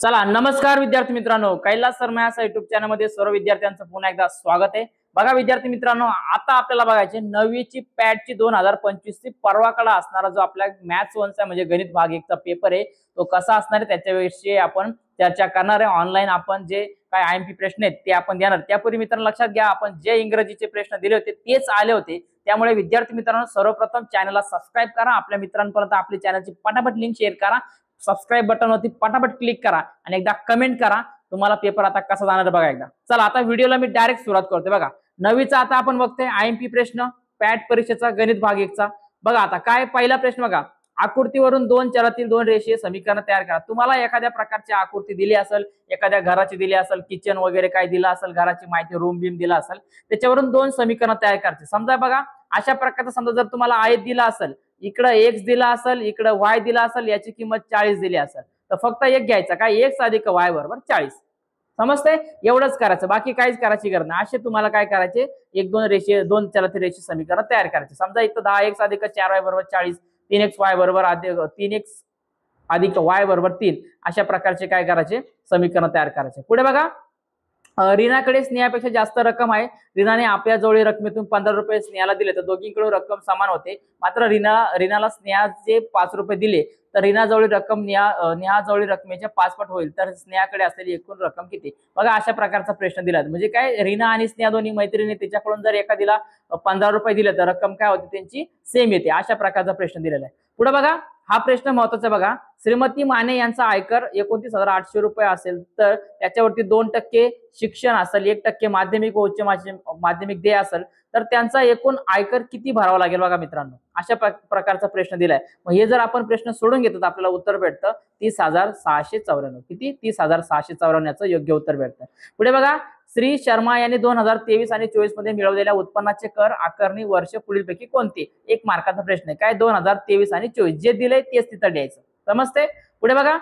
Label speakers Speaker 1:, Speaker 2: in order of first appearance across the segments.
Speaker 1: चला नमस्कार विद्यार्थी मित्रांनो, कैलास सरमायास युट्यूब चॅनल मध्ये सर्व विद्यार्थ्यांचं पुन्हा एकदा स्वागत आहे। बघा विद्यार्थी मित्रांनो, आता आपल्याला बघायचे 9वी ची पॅटची 2025 ची परवाकडे असणारा जो आपला मॅथ्स 1 चा म्हणजे गणित भाग 1 चा पेपर आहे तो कसा असणार आहे त्याच्याविषयी आपण चर्चा करणार आहे। ऑनलाईन आपण जे काय आयएमपी प्रश्न आहेत ते आपण देणार। त्यापूर्वी मित्रांनो लक्षात घ्या, आपण जे इंग्रजीचे प्रश्न दिले होते तेच आले होते, त्यामुळे विद्यार्थी मित्रांनो सर्वप्रथम चॅनलला सबस्क्राइब करा, आपल्या मित्रांपर्यंत आपल्या चॅनलची पटापट लिंक शेअर करा, सबस्क्राइब बटन वरती पटापट क्लिक करा आणि एकदा कमेंट करा तुम्हाला पेपर आता कसा जाणार बघा एकदा। चला आता व्हिडिओला मी डायरेक्ट सुरुवात करते। बघा 9वीचा आता आपण बघतोय आयएमपी प्रश्न पॅट परीक्षेचा गणित भाग 1 चा। बघा आता काय पहिला प्रश्न बघा, आकृतीवरून दोन चरातील दोन रेषीय समीकरण तयार करा। तुम्हाला एखाद्या प्रकारची आकृती दिली असेल, एखाद्या घराची दिली असेल, किचन वगैरे काय दिलं असेल, घराची माहिती रूम बीम दिला असेल, त्याच्यावरून दोन समीकरण तयार करायचे। समजा बघा अशा प्रकारचा समजा जर तुम्हाला आयत दिला असेल, इकडे x दिला असेल, इकडे y दिला असेल, याची किंमत 40 दिली असेल, तर फक्त एक घ्यायचा काय x अधिक y बरोबर 40। समजतंय? एवढंच करायचं, बाकी काहीच करायची गरज नाही। असे तुम्हाला काय करायचे, एक दोन रेषीय दोन चलातील रेषीय समीकरण तयार करायचे। समजा इथं 10x अधिक 4y बरोबर 40, 3xy बरोबर 3x अधिक y बरोबर 3, अशा प्रकारचे काय करायचे समीकरण तयार करायचे। पुढे बघा, रीनाकडे स्नेहापेक्षा जास्त रक्कम आहे। रीनाने आपल्या जवळील रकमेतून 15 रुपये स्नेहाला दिले तर दोघींकडून रक्कम समान होते। मात्र रीनाला स्नेहाचे 5 रुपये दिले तर रीना जवळील रक्कम नेहा जवळील रकमेच्या 5 पट होईल, तर स्नेहाकडे असलेली एकूण रक्कम किती? बघा अशा प्रकारचा प्रश्न दिला, म्हणजे काय रीना आणि स्नेहा दोन्ही मैत्रिणी, त्याच्याकडून जर एखादीला 15 रुपये दिले तर रक्कम काय होती त्यांची सेम येते। अशा प्रकारचा प्रश्न दिलेला आहे। पुढे बघा हा प्रश्न महत्वाचा बघा, श्रीमती माने यांचा आयकर 29,800 रुपये असेल तर त्याच्यावरती 2% शिक्षण असेल, 1% माध्यमिक व उच्च माध्यमिक देय असेल तर त्यांचा एकूण आयकर किती भरावा लागेल? बघा मित्रांनो अशा प्रकारचा प्रश्न दिलाय। मग हे जर आपण प्रश्न सोडून घेतो तर आपल्याला उत्तर भेटतं 30,694। किती? 30,694 याचं योग्य उत्तर भेटतं। पुढे बघा, श्री शर्मा यांनी 2023 आणि 24 मध्ये मिळवलेल्या उत्पन्नाचे कर आकारणी वर्ष पुढीलपैकी कोणते? 1 मार्काचा प्रश्न आहे। काय 2023 आणि 24 जे दिलंय तेच तिथं द्यायचं। समजते? पुढे बघा,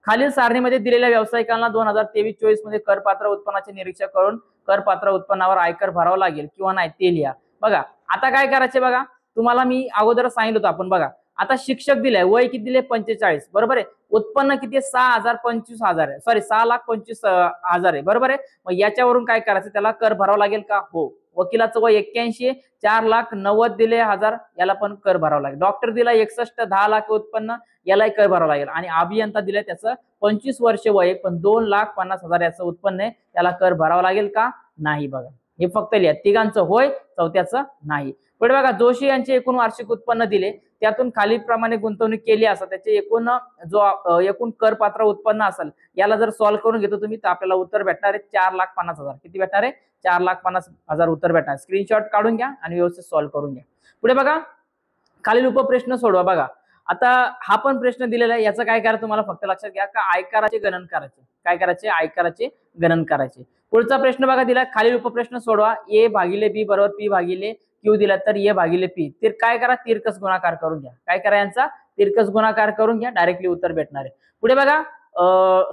Speaker 1: खालील सारणीमध्ये दिलेल्या व्यावसायिकांना 2023-24 मध्ये करपात्र उत्पन्नाचे निरीक्षण करून करपात्र उत्पन्नावर आयकर भरावा लागेल किंवा नाही ते लिहा। बघा आता काय करायचे, बघा तुम्हाला मी अगोदर सांगितलं होतं आपण। बघा आता शिक्षक दिले, वय किती दिले 45 बरोबर आहे, उत्पन्न किती आहे 6,25,000 आहे, सॉरी 6,25,000 आहे बरोबर आहे। मग याच्यावरून काय करायचं, त्याला कर भरावा लागेल का? हो। वकिलाचं वय 81 आहे, 4,90,000 दिले हजार, याला पण कर भरावा लागेल। डॉक्टर दिला 61, 10 लाख उत्पन्न, यालाही कर भरावा लागेल। आणि अभियंता दिले त्याचं 25 वर्ष वय पण 2,50,000 याचं उत्पन्न आहे, त्याला कर भरावा लागेल का? नाही। बघा हे फक्त लिहा, तिघांचं होय, चौथ्याचं नाही। पुढे बघा, जोशी यांचे एकूण वार्षिक उत्पन्न दिले, त्यातून खालीलप्रमाणे गुंतवणूक केली असं त्याचे एकूण करपात्र उत्पन्न असेल, याला जर सॉल्व्ह करून घेतो तुम्ही तर आपल्याला उत्तर भेटणार आहे 4,50,000। किती भेटणार आहे? 4,50,000 उत्तर भेटणार। स्क्रीनशॉट काढून घ्या आणि व्यवस्थित सॉल्व्ह करून घ्या। पुढे बघा, खालील उपप्रश्न सोडवा। बघा आता हा पण प्रश्न दिलेला आहे, याचं काय करा तुम्हाला फक्त लक्षात घ्या का आयकराचे गणन करायचे। काय करायचे? आयकराचे गणन करायचे। पुढचा प्रश्न बघा दिला, खालील उपप्रश्न सोडवा। ए भागिले बी बरोबर पी भागिले क्यू दिला तर ए भागिले पी, तर काय करा तिरकस गुणाकार करून घ्या। काय करा यांचा तिरकस गुणाकार करून घ्या, डायरेक्टली उत्तर भेटणार आहे। पुढे बघा,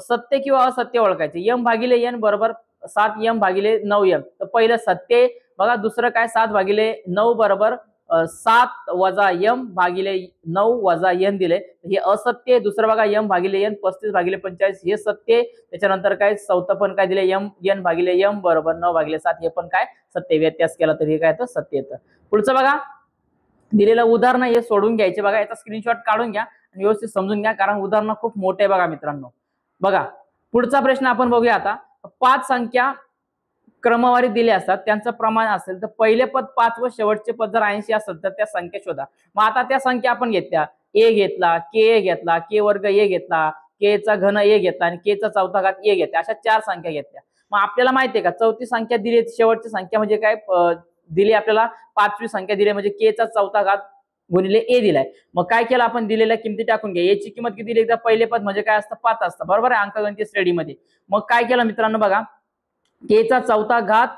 Speaker 1: सत्य किंवा असत्य ओळखायचे। एम भागिले एन बरोबर 7m भागिले 9m, तर पहिलं सत्य बघा, दुसरं काय 7 भागिले 9 बरोबर 7 वजा m भागिले 9 वजा n दिले, हे असत्य आहे। दुसरं बघा m भागिले n 35 भागिले 45 हे सत्य आहे। त्याच्यानंतर काय चौथं पण काय दिले m n भागिले m बरोबर 9 भागिले 7, हे पण काय सत्य। व्यत्यास केला तर हे काय तर सत्य येतं। पुढचं बघा, दिलेलं उदाहरण हे सोडून घ्यायचे। बघा याचा स्क्रीनशॉट काढून घ्या आणि व्यवस्थित समजून घ्या, कारण उदाहरण खूप मोठे आहे बघा मित्रांनो। बघा पुढचा प्रश्न आपण बघूया आता। 5 संख्या क्रमवारी दिले असतात, त्यांचं प्रमाण असेल तर पहिले पद 5 व शेवटचे पद जर 80 असेल तर त्या संख्या शोधा। मग आता त्या संख्या आपण घेतल्या, a घेतला, k घेतला, k वर्ग a घेतला, k चा घन a घेतला आणि k चा चौथा घात a घेतला, अशा 4 संख्या घेतल्या। मग आपल्याला माहितीये का चौथी संख्या दिली, शेवटची संख्या म्हणजे काय दिली आपल्याला 5वी संख्या दिली, म्हणजे k चा चौथा घात गुणिले a दिलाय। मग काय केलं आपण, दिलेल्या किमती टाकून घ्या। a ची किंमत किती दिली, एकदा पहिले पद म्हणजे काय असतं 5 असतं बरोबर आहे अंकगणित श्रेणीमध्ये। मग काय केलं मित्रांनो, बघा k चा चौथा घात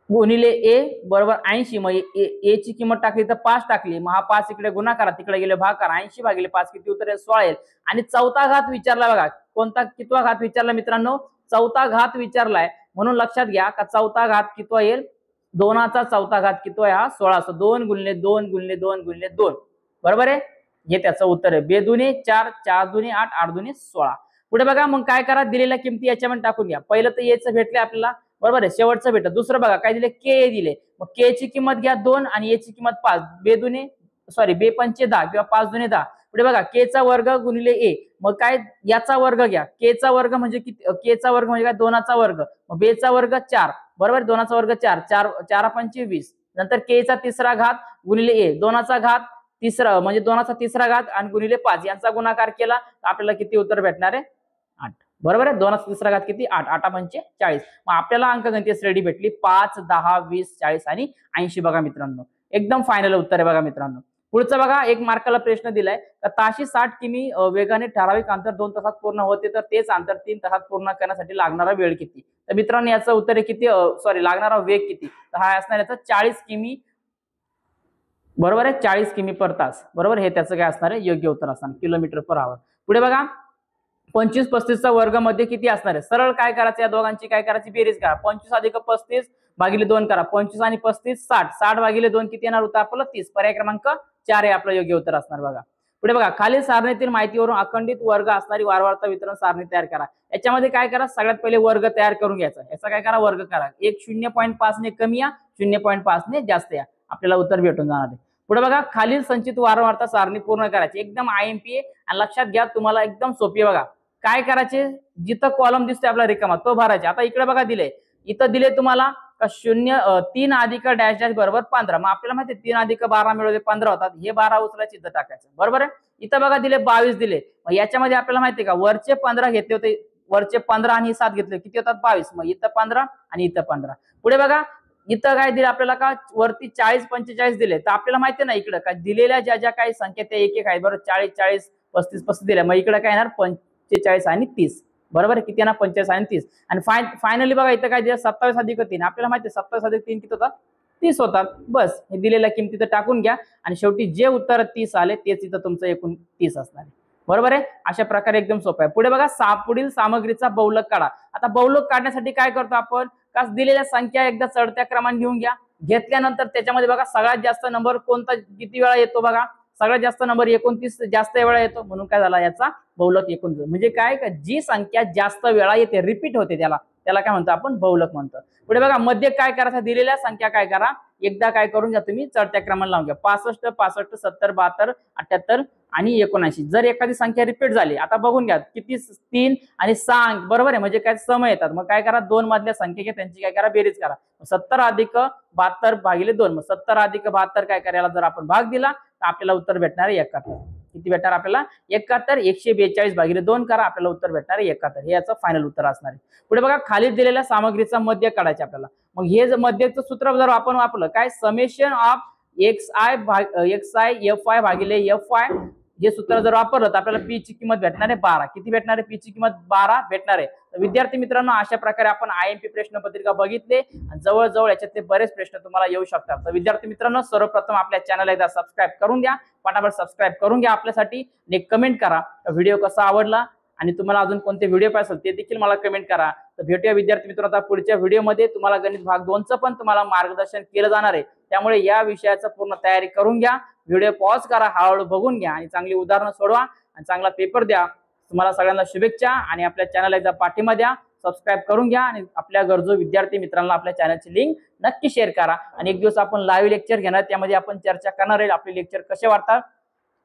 Speaker 1: गुणिले a बरोबर 80, मग a ची किंमत टाकली तर 5 टाकली, मग हा 5 इकडे गुणाकारा तिकडे गेले भागाकार, 80 भागिले 5 किती उत्तर आहे 16 येईल। आणि चौथा घात विचारला, बघा कोणता कितवा घात विचारला मित्रांनो, चौथा घात विचारलाय, म्हणून लक्षात घ्या का चौथा घात कितवा येईल, 2चा चौथा घात कितवा आहे हा 16, 2 गुणिले 2 गुणिले 2 गुणिले 2 बरोबर आहे, हे त्याचं उत्तर आहे। 2 दूने 4, 4 दूने 8, 8 दूने 16। पुढे बघा मग काय करा, दिलेल्या किमती याच्यामध्ये टाकून घ्या. पहिलं तर एचं भेटले आपल्याला, बरोबर आहे, शेवटचं भेटलं. दुसरं बघा काय दिले, के दिले. मग के ची किंमत घ्या 2 आणि ए ची किंमत 5. बे पंचे 10 किंवा 5 दुने 10. पुढे बघा के चा वर्ग गुणिले ए. मग काय, याचा वर्ग घ्या. के चा वर्ग म्हणजे किती, के चा वर्ग म्हणजे काय, 2 चा वर्ग. मग बे चा वर्ग 4, बरोबर, 2 चा वर्ग 4, 4 पंचे 20. नंतर के चा तिसरा घात गुणिले ए, 2 चा घात तिसरा म्हणजे 2 चा तिसरा घात आणि गुणिले 5 यांचा गुणाकार केला तर आपल्याला किती उत्तर भेटणार आहे, 8. बरोबर आहे, 2 चा तिसरा घात किती, 8, 8 पंचे 40. मग आपल्याला अंकगणितीय श्रेणी भेटली 5, 10, 20, 40 आणि 80. बघा मित्रांनो, एकदम फायनल उत्तर आहे. बघा मित्रांनो, पुढचं बघा, एक मार्काला प्रश्न दिलाय, तर ताशी 60 किमी वेगाने ठराविक अंतर 2 तासात पूर्ण होते, तर तेच अंतर 3 तासात पूर्ण करण्यासाठी लागणारा वेळ किती. तर मित्रांनो याचं उत्तर आहे किती, लागणारा वेग किती, तर हा असणार याचा 40 किमी, बरोबर आहे, 40 किमी पर तास. बरोबर, हे त्याचं काय असणार आहे, योग्य उत्तर असणार, किलोमीटर पर आवर. पुढे बघा 25 35चा वर्ग मध्ये किती असणार आहे. सरळ काय करायचं, या दोघांची काय करायची, बेरीज करा. 25 अधिक 35 भागिले 2 करा. 25 आणि 35 60, 60 भागिले 2 किती येणार होतं आपलं, 30. पर्याय क्रमांक 4 हे आपलं योग्य उत्तर असणार. बघा पुढे बघा, खालील सारणीतील माहितीवरून अखंडित वर्ग असणारी वारंवारता वितरण सारणी तयार करा. याच्यामध्ये काय करा, सगळ्यात पहिले वर्ग तयार करून घ्यायचा. याचा काय करा, वर्ग करा. एक 0.5 ने कमी या, 0.5 ने जास्त या, आपल्याला उत्तर भेटून जाणार आहे. पुढे बघा, खालील संचित वारंवारता सारणी पूर्ण करायची. एकदम IMP आणि लक्षात घ्या, तुम्हाला एकदम सोपी आहे. बघा काय करायचे, जिथं कॉलम दिसतोय आपला रिकामा तो भरायचा. आता इकडे बघा दिले, इथं दिले तुम्हाला का 3 अधिक डॅश डॅश बरोबर 15. मग आपल्याला माहिती 3 अधिक 12 मिळवले 15 होतात. हे 12 उचलायचे, इथं टाकायचं. बरोबर आहे, इथं बघा दिले 22 दिले. मग याच्यामध्ये आपल्याला माहितीये का, वरचे 15 घेतले होते, वरचे 15 आणि 7 घेतले, किती होतात 22. मग इथं 15 आणि इथं 15. पुढे बघा इथं काय दिलं आपल्याला, का वरती 40 45 दिले. तर आपल्याला माहिती ना इकडं काय दिलेल्या ज्या ज्या काही संख्या त्या एक एक आहेत, बरोबर, 40 40 35 35 दिल्या. मग इकडे काय येणार, 45 आणि 30. बरोबर, किती येणार, 45 आणि 30. आणि फायनली बघा इथं काय दिलं, 27 अधिक 3. आपल्याला माहिती आहे 27 अधिक 3 किती होतात, 30 होतात. बस हे दिलेल्या किमती तर टाकून घ्या आणि शेवटी जे उत्तर 30 आले तेच इथं तुमचं एकूण 30 असणार आहे. बरोबर आहे, अशा प्रकारे एकदम सोपं आहे. पुढे बघा, पुढील सामग्रीचा बहुलक काढा. आता बहुलक काढण्यासाठी काय करतो आपण, का दिलेल्या संख्या एकदा चढत्या क्रमाने घेऊन घ्या. घेतल्यानंतर त्याच्यामध्ये बघा सगळ्यात जास्त नंबर कोणता किती वेळा येतो, बघा सगळ्यात जास्त नंबर 29 जास्त वेळा येतो, म्हणून काय झाला याचा बहुलक 29. म्हणजे काय, जी संख्या जास्त वेळा येते, रिपीट होते, त्याला काय म्हणतो आपण, बहुलक म्हणतो. पुढे बघा मध्ये काय करायचं, दिलेल्या संख्या काय करा, एकदा काय करून घ्या तुम्ही चढत्या क्रमाने लावून घ्या. 65 65 70 72 78 आणि 79. जर एखादी संख्या रिपीट झाली, आता बघून घ्या किती, 3 आणि 6 अंक, बरोबर आहे, म्हणजे काय सम येतात. मग काय करा, 2 मधल्या संख्या घ्या, त्यांची काय करा, बेरीज करा. 70 अधिक 72 भागिले 2. मग 70 अधिक 72 काय करायला, जर आपण भाग दिला तर आपल्याला उत्तर भेटणार आहे 71. किती भेटणार आपल्याला, 71. 142 भागिले 2 करा, आपल्याला उत्तर भेटणार आहे 71. हे याचं फायनल उत्तर असणार आहे. पुढे बघा, खाली दिलेल्या सामग्रीचा मध्य काढायचा आपल्याला. मग हे मध्यचं सूत्र जर आपण वापरलं, काय, समेशन ऑफ xi fi भागिले fi, हे सूत्र जर वापरलं तर आपल्याला पी ची किंमत भेटणार आहे 12. किती भेटणार आहे, पी ची किंमत 12 भेटणार आहे. तर विद्यार्थी मित्रांनो, अशा प्रकारे आपण IMP प्रश्नपत्रिका बघितले आणि जवळजवळ याच्यातले बरेच प्रश्न तुम्हाला येऊ शकतात. तर विद्यार्थी मित्रांनो, सर्वप्रथम आपल्या चॅनलला एकदा सबस्क्राईब करून घ्या, पटापट सबस्क्राईब करून घ्या आपल्यासाठी. एक कमेंट करा, व्हिडिओ कसा आवडला आणि तुम्हाला अजून कोणते व्हिडिओ पाहिजे ते देखील मला कमेंट करा. तर भेटूया विद्यार्थी मित्रांनो पुढच्या व्हिडिओमध्ये. तुम्हाला गणित भाग 2चं पण तुम्हाला मार्गदर्शन केलं जाणार आहे, त्यामुळे या विषयाचं पूर्ण तयारी करून घ्या. व्हिडिओ पॉज करा, हळूहळू बघून घ्या आणि चांगली उदाहरणं सोडवा आणि चांगला पेपर द्या. तुम्हाला सगळ्यांना शुभेच्छा आणि आपल्या चॅनलला एकदा पाठिंबा द्या, सबस्क्राईब करून घ्या आणि आपल्या गरजू विद्यार्थी मित्रांना आपल्या चॅनलची लिंक नक्की शेअर करा. आणि एक दिवस आपण लाईव्ह लेक्चर घेणार, त्यामध्ये आपण चर्चा करणार आहे आपले लेक्चर कसे वाटतात.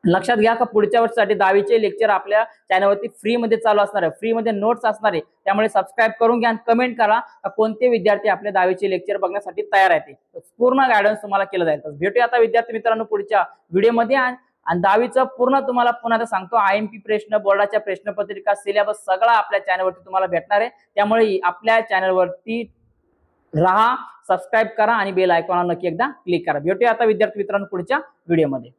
Speaker 1: लक्षात घ्या का पुढच्या वर्षासाठी 10वीचे लेक्चर आपल्या चॅनलवरती फ्री मध्ये चालू असणार आहे, फ्री मध्ये नोट्स असणार आहे. त्यामुळे सबस्क्राईब करून घ्या आणि कमेंट करा कोणते विद्यार्थी आपल्या 10वीचे लेक्चर बघण्यासाठी तयार आहेत. पूर्ण गायडन्स तुम्हाला केलं जाईल. तर भेटूया आता विद्यार्थी मित्रांनो पुढच्या व्हिडिओमध्ये. आणि 10वीचं पूर्ण तुम्हाला पुन्हा सांगतो, IMP प्रश्न, बोर्डाच्या प्रश्नपत्रिका, सिलेबस सगळा आपल्या चॅनलवरती तुम्हाला भेटणार आहे. त्यामुळे आपल्या चॅनलवरती राहा, सबस्क्राईब करा आणि बेल आयकॉनला नक्की एकदा क्लिक करा. भेटूया आता विद्यार्थी मित्रांनो पुढच्या व्हिडिओमध्ये.